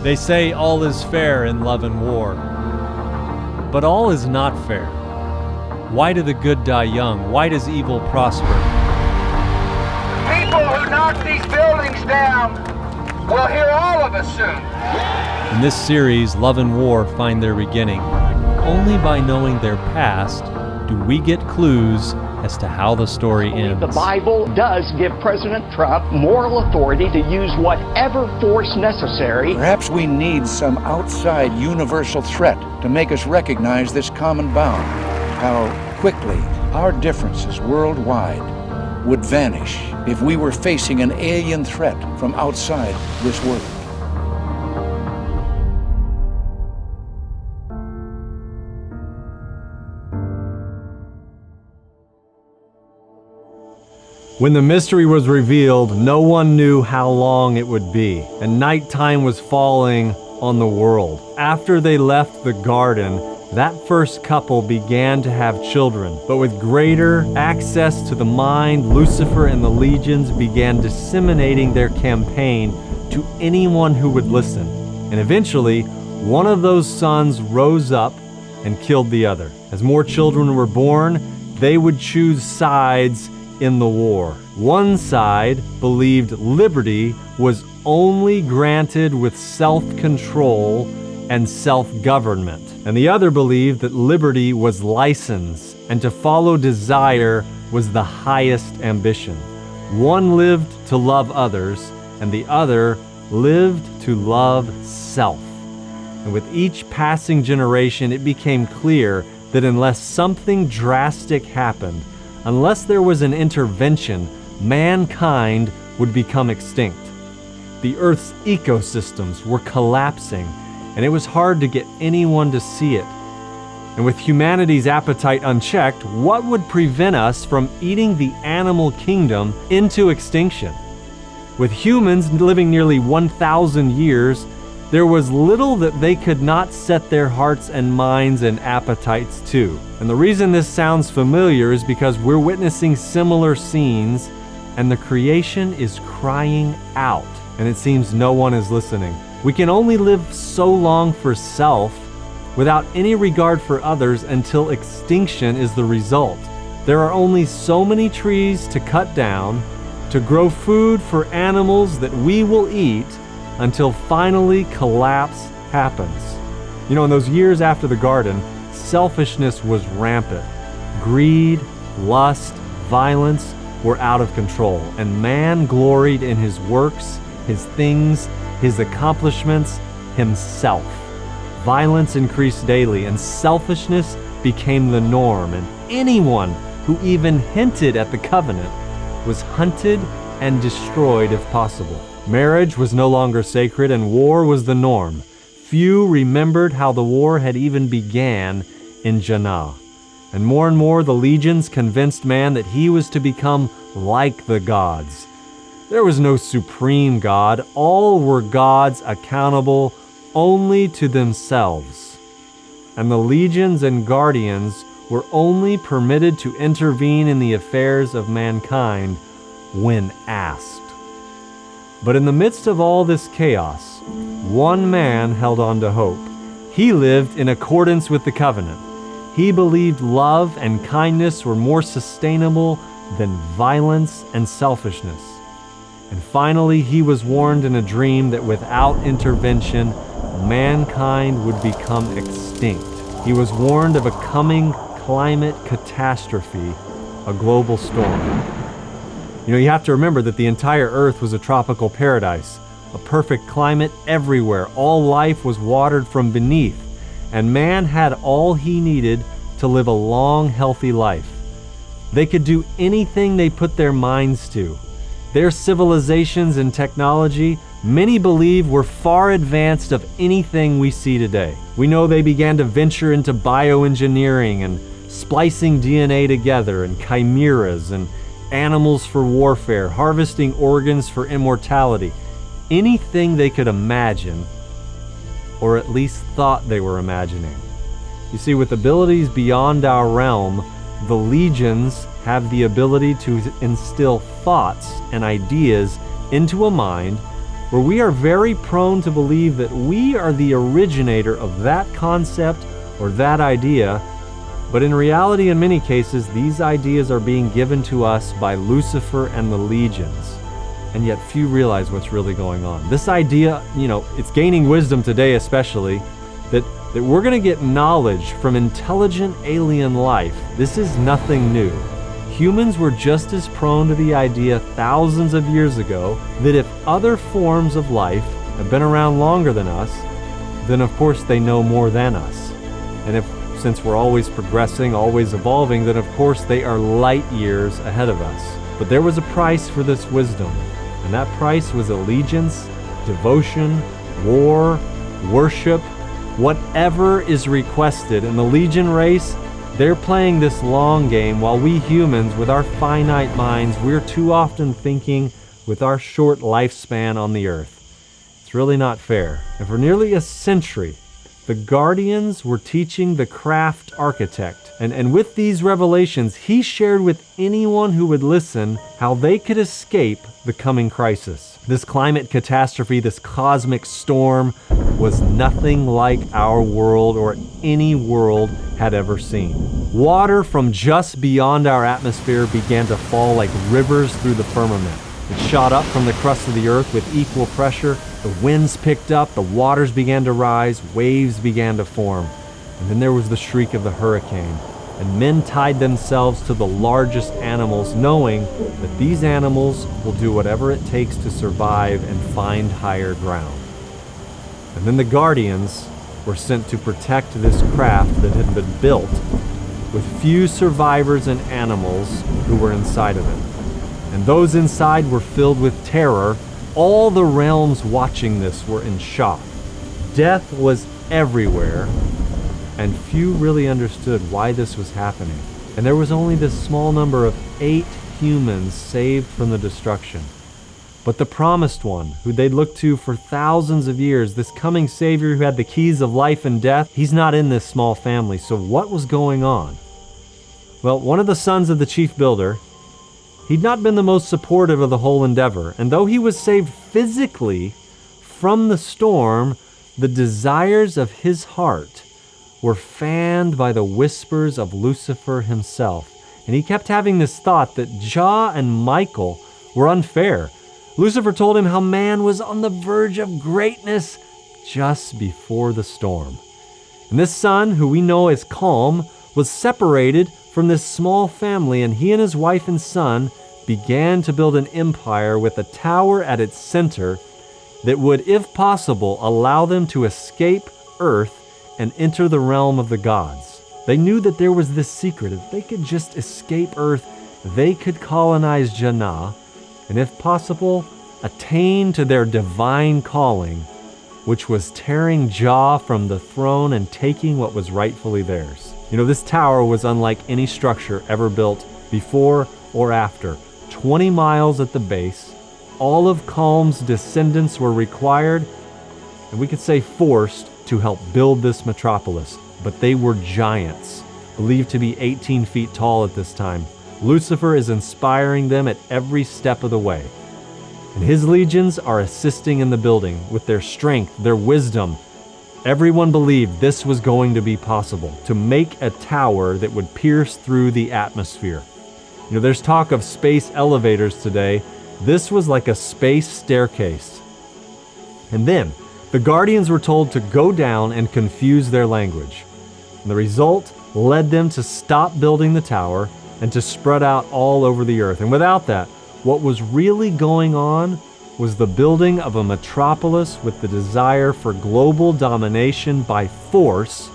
They say all is fair in love and war, but all is not fair. Why do the good die young? Why does evil prosper? People who knock these buildings down will hear all of us soon. In this series, love and war find their beginning. Only by knowing their past do we get clues as to how the story ends. The Bible does give President Trump moral authority to use whatever force necessary. Perhaps we need some outside universal threat to make us recognize this common bound. How quickly our differences worldwide would vanish if we were facing an alien threat from outside this world. When the mystery was revealed, no one knew how long it would be, and nighttime was falling on the world. After they left the garden, that first couple began to have children, but with greater access to the mind, Lucifer and the legions began disseminating their campaign to anyone who would listen. And eventually, one of those sons rose up and killed the other. As more children were born, they would choose sides in the war. One side believed liberty was only granted with self-control and self-government, and the other believed that liberty was license, and to follow desire was the highest ambition. One lived to love others, and the other lived to love self. And with each passing generation, it became clear that unless something drastic happened, unless there was an intervention, mankind would become extinct. The Earth's ecosystems were collapsing, and it was hard to get anyone to see it. And with humanity's appetite unchecked, what would prevent us from eating the animal kingdom into extinction? With humans living nearly 1,000 years, there was little that they could not set their hearts and minds and appetites to. And the reason this sounds familiar is because we're witnessing similar scenes, and the creation is crying out, and it seems no one is listening. We can only live so long for self without any regard for others until extinction is the result. There are only so many trees to cut down to grow food for animals that we will eat until finally collapse happens. You know, in those years after the garden, selfishness was rampant. Greed, lust, violence were out of control, and man gloried in his works, his things, his accomplishments, himself. Violence increased daily, and selfishness became the norm, and anyone who even hinted at the covenant was hunted and destroyed if possible. Marriage was no longer sacred, and war was the norm. Few remembered how the war had even began in Janah. And more the legions convinced man that he was to become like the gods. There was no supreme God. All were gods accountable only to themselves. And the legions and guardians were only permitted to intervene in the affairs of mankind when asked. But in the midst of all this chaos, one man held on to hope. He lived in accordance with the covenant. He believed love and kindness were more sustainable than violence and selfishness. And finally, he was warned in a dream that without intervention, mankind would become extinct. He was warned of a coming climate catastrophe, a global storm. You know, you have to remember that the entire Earth was a tropical paradise, a perfect climate everywhere. All life was watered from beneath, and man had all he needed to live a long, healthy life. They could do anything they put their minds to. Their civilizations and technology, many believe, were far advanced of anything we see today. We know they began to venture into bioengineering and splicing DNA together, and chimeras and animals for warfare, harvesting organs for immortality. Anything they could imagine, or at least thought they were imagining. You see, with abilities beyond our realm, the legions have the ability to instill thoughts and ideas into a mind where we are very prone to believe that we are the originator of that concept or that idea, but in reality, in many cases, these ideas are being given to us by Lucifer and the legions, and yet few realize what's really going on. This idea, it's gaining wisdom today especially, that we're going to get knowledge from intelligent alien life. This is nothing new. Humans were just as prone to the idea thousands of years ago that if other forms of life have been around longer than us, then of course they know more than us. And since we're always progressing, always evolving, then of course they are light years ahead of us. But there was a price for this wisdom, and that price was allegiance, devotion, war, worship, whatever is requested. And the Legion race, they're playing this long game, while we humans, with our finite minds, we're too often thinking with our short lifespan on the earth. It's really not fair. And for nearly a century, the Guardians were teaching the craft architect. And with these revelations, he shared with anyone who would listen how they could escape the coming crisis. This climate catastrophe, this cosmic storm, was nothing like our world or any world had ever seen. Water from just beyond our atmosphere began to fall like rivers through the firmament. It shot up from the crust of the earth with equal pressure. The winds picked up, the waters began to rise, waves began to form. And then there was the shriek of the hurricane. And men tied themselves to the largest animals, knowing that these animals will do whatever it takes to survive and find higher ground. And then the Guardians were sent to protect this craft that had been built with few survivors and animals who were inside of it. And those inside were filled with terror. All the realms watching this were in shock. Death was everywhere, and few really understood why this was happening. And there was only this small number of 8 humans saved from the destruction. But the promised one, who they'd looked to for thousands of years, this coming Savior who had the keys of life and death, he's not in this small family. So what was going on? Well, one of the sons of the chief builder, he'd not been the most supportive of the whole endeavor. And though he was saved physically from the storm, the desires of his heart were fanned by the whispers of Lucifer himself. And he kept having this thought that Jah and Michael were unfair. Lucifer told him how man was on the verge of greatness just before the storm. And this son, who we know as Calm, was separated from this small family, and he and his wife and son began to build an empire with a tower at its center that would, if possible, allow them to escape Earth and enter the realm of the gods. They knew that there was this secret. If they could just escape Earth, they could colonize Jannah, and if possible, attain to their divine calling, which was tearing Jah from the throne and taking what was rightfully theirs. This tower was unlike any structure ever built before or after. 20 miles at the base, all of Calm's descendants were required, and we could say forced, to help build this metropolis. But they were giants, believed to be 18 feet tall at this time. Lucifer is inspiring them at every step of the way. And his legions are assisting in the building with their strength, their wisdom. Everyone believed this was going to be possible, to make a tower that would pierce through the atmosphere. There's talk of space elevators today. This was like a space staircase. And then the Guardians were told to go down and confuse their language. And the result led them to stop building the tower and to spread out all over the earth. And without that, what was really going on was the building of a metropolis with the desire for global domination by force,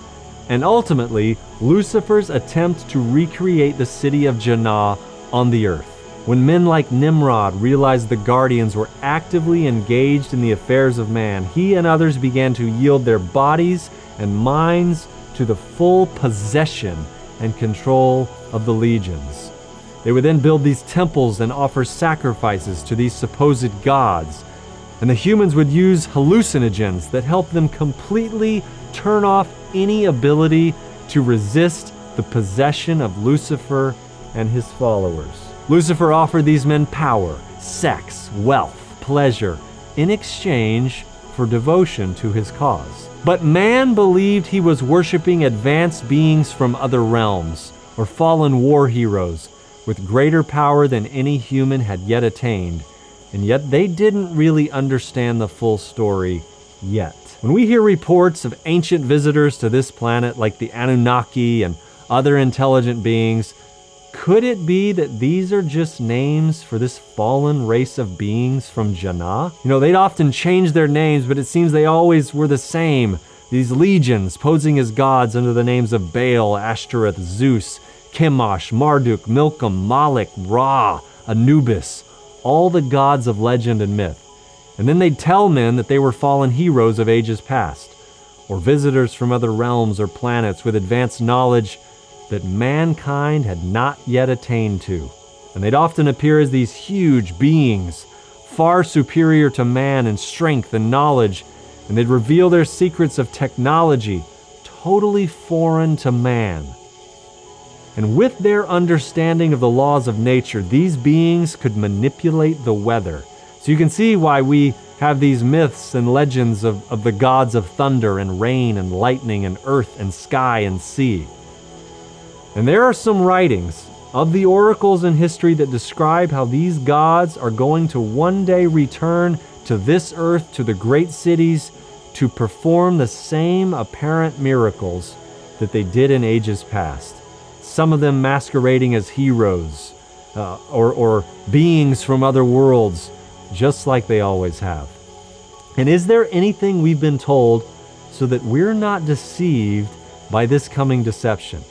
and ultimately Lucifer's attempt to recreate the city of Jannah on the earth. When men like Nimrod realized the Guardians were actively engaged in the affairs of man, he and others began to yield their bodies and minds to the full possession and control of the legions. They would then build these temples and offer sacrifices to these supposed gods. And the humans would use hallucinogens that helped them completely turn off any ability to resist the possession of Lucifer and his followers. Lucifer offered these men power, sex, wealth, pleasure, in exchange for devotion to his cause. But man believed he was worshiping advanced beings from other realms, or fallen war heroes, with greater power than any human had yet attained, and yet they didn't really understand the full story yet. When we hear reports of ancient visitors to this planet like the Anunnaki and other intelligent beings, could it be that these are just names for this fallen race of beings from Jannah? They'd often change their names, but it seems they always were the same. These legions posing as gods under the names of Baal, Ashtoreth, Zeus, Chemosh, Marduk, Milcom, Moloch, Ra, Anubis, all the gods of legend and myth. And then they'd tell men that they were fallen heroes of ages past, or visitors from other realms or planets with advanced knowledge that mankind had not yet attained to. And they'd often appear as these huge beings, far superior to man in strength and knowledge, and they'd reveal their secrets of technology totally foreign to man. And with their understanding of the laws of nature, these beings could manipulate the weather. So you can see why we have these myths and legends of the gods of thunder and rain and lightning and earth and sky and sea. And there are some writings of the oracles in history that describe how these gods are going to one day return to this earth, to the great cities, to perform the same apparent miracles that they did in ages past. Some of them masquerading as heroes or beings from other worlds, just like they always have. And is there anything we've been told so that we're not deceived by this coming deception?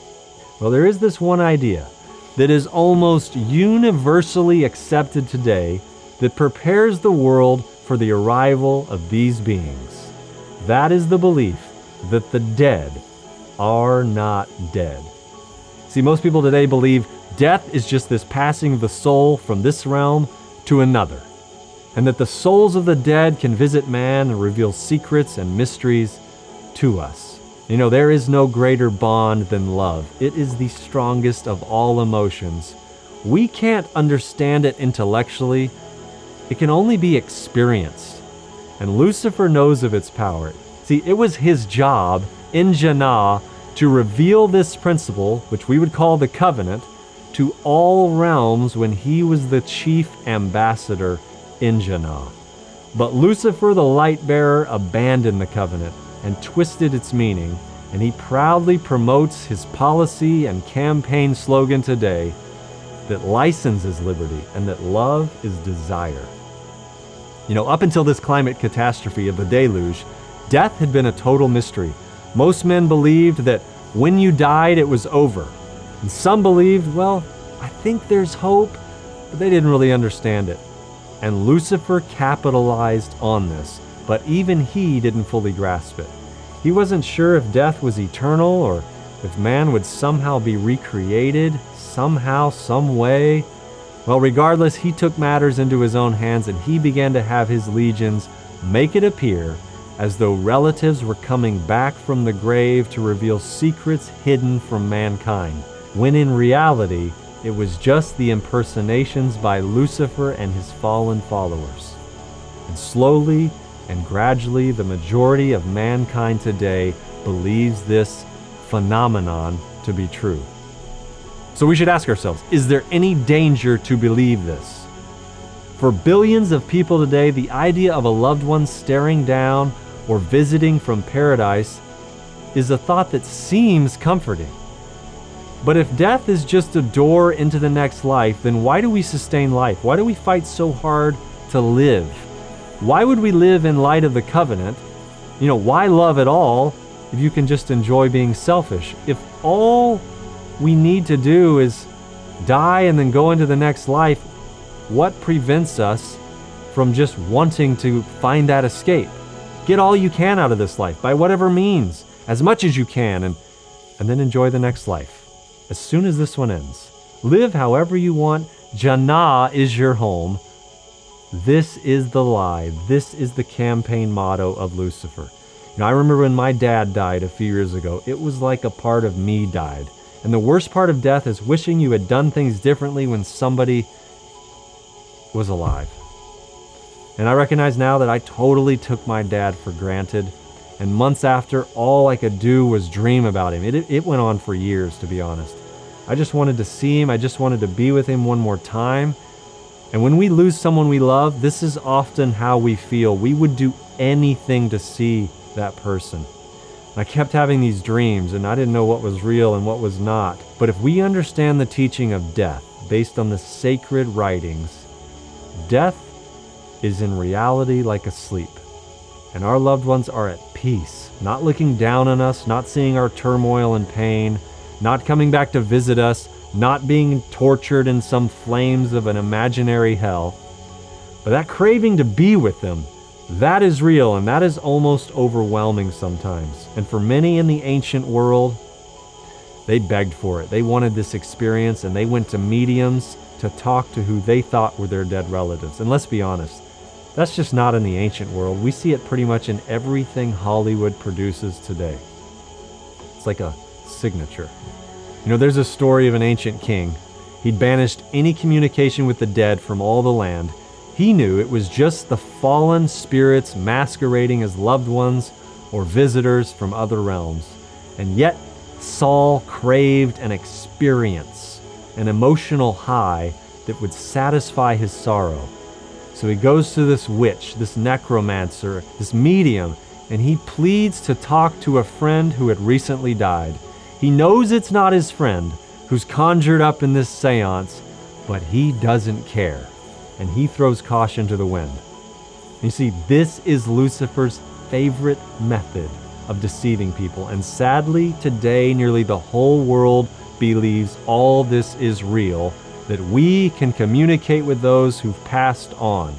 Well, there is this one idea that is almost universally accepted today that prepares the world for the arrival of these beings. That is the belief that the dead are not dead. See, most people today believe death is just this passing of the soul from this realm to another, and that the souls of the dead can visit man and reveal secrets and mysteries to us. There is no greater bond than love. It is the strongest of all emotions. We can't understand it intellectually. It can only be experienced. And Lucifer knows of its power. See, it was his job in Jannah to reveal this principle, which we would call the covenant, to all realms when he was the chief ambassador in Jannah. But Lucifer, the light bearer, abandoned the covenant and twisted its meaning, and he proudly promotes his policy and campaign slogan today that license is liberty and that love is desire. Up until this climate catastrophe of the deluge, death had been a total mystery. Most men believed that when you died, it was over. And some believed, well, I think there's hope, but they didn't really understand it. And Lucifer capitalized on this, but even he didn't fully grasp it. He wasn't sure if death was eternal or if man would somehow be recreated, somehow, some way. Well, regardless, he took matters into his own hands and he began to have his legions make it appear as though relatives were coming back from the grave to reveal secrets hidden from mankind, when in reality, it was just the impersonations by Lucifer and his fallen followers. And slowly and gradually, the majority of mankind today believes this phenomenon to be true. So we should ask ourselves, is there any danger to believe this? For billions of people today, the idea of a loved one staring down or visiting from paradise is a thought that seems comforting. But if death is just a door into the next life, then why do we sustain life? Why do we fight so hard to live? Why would we live in light of the covenant? Why love at all if you can just enjoy being selfish? If all we need to do is die and then go into the next life, what prevents us from just wanting to find that escape? Get all you can out of this life by whatever means, as much as you can, and then enjoy the next life as soon as this one ends. Live however you want. Jannah is your home. This is the lie. This is the campaign motto of Lucifer. I remember when my dad died a few years ago, it was like a part of me died. And the worst part of death is wishing you had done things differently when somebody was alive. And I recognize now that I totally took my dad for granted. And months after, all I could do was dream about him. It went on for years, to be honest. I just wanted to see him. I just wanted to be with him one more time. And when we lose someone we love, this is often how we feel. We would do anything to see that person. I kept having these dreams, and I didn't know what was real and what was not. But if we understand the teaching of death based on the sacred writings, death is in reality like a sleep. And our loved ones are at peace, not looking down on us, not seeing our turmoil and pain, not coming back to visit us, not being tortured in some flames of an imaginary hell. But that craving to be with them, that is real, and that is almost overwhelming sometimes. And for many in the ancient world, they begged for it. They wanted this experience, and they went to mediums to talk to who they thought were their dead relatives. And let's be honest, that's just not in the ancient world. We see it pretty much in everything Hollywood produces today. It's like a signature. You know, there's a story of an ancient king. He'd banished any communication with the dead from all the land. He knew it was just the fallen spirits masquerading as loved ones or visitors from other realms. And yet, Saul craved an experience, an emotional high that would satisfy his sorrow. So he goes to this witch, this necromancer, this medium, and he pleads to talk to a friend who had recently died. He knows it's not his friend who's conjured up in this seance, but he doesn't care, and he throws caution to the wind. You see, this is Lucifer's favorite method of deceiving people, and sadly, today, nearly the whole world believes all this is real, that we can communicate with those who've passed on.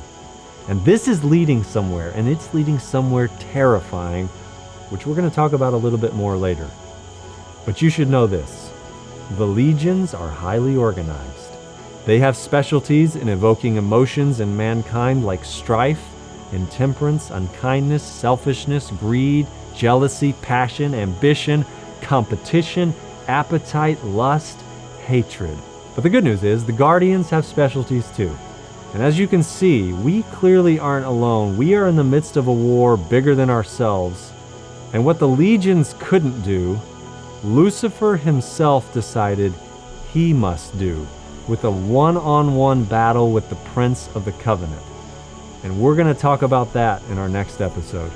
And this is leading somewhere, and it's leading somewhere terrifying, which we're going to talk about a little bit more later. But you should know this: the legions are highly organized. They have specialties in evoking emotions in mankind like strife, intemperance, unkindness, selfishness, greed, jealousy, passion, ambition, competition, appetite, lust, hatred. But the good news is the Guardians have specialties too. And as you can see, we clearly aren't alone. We are in the midst of a war bigger than ourselves. And what the legions couldn't do, Lucifer himself decided he must do with a one-on-one battle with the Prince of the Covenant. And we're going to talk about that in our next episode.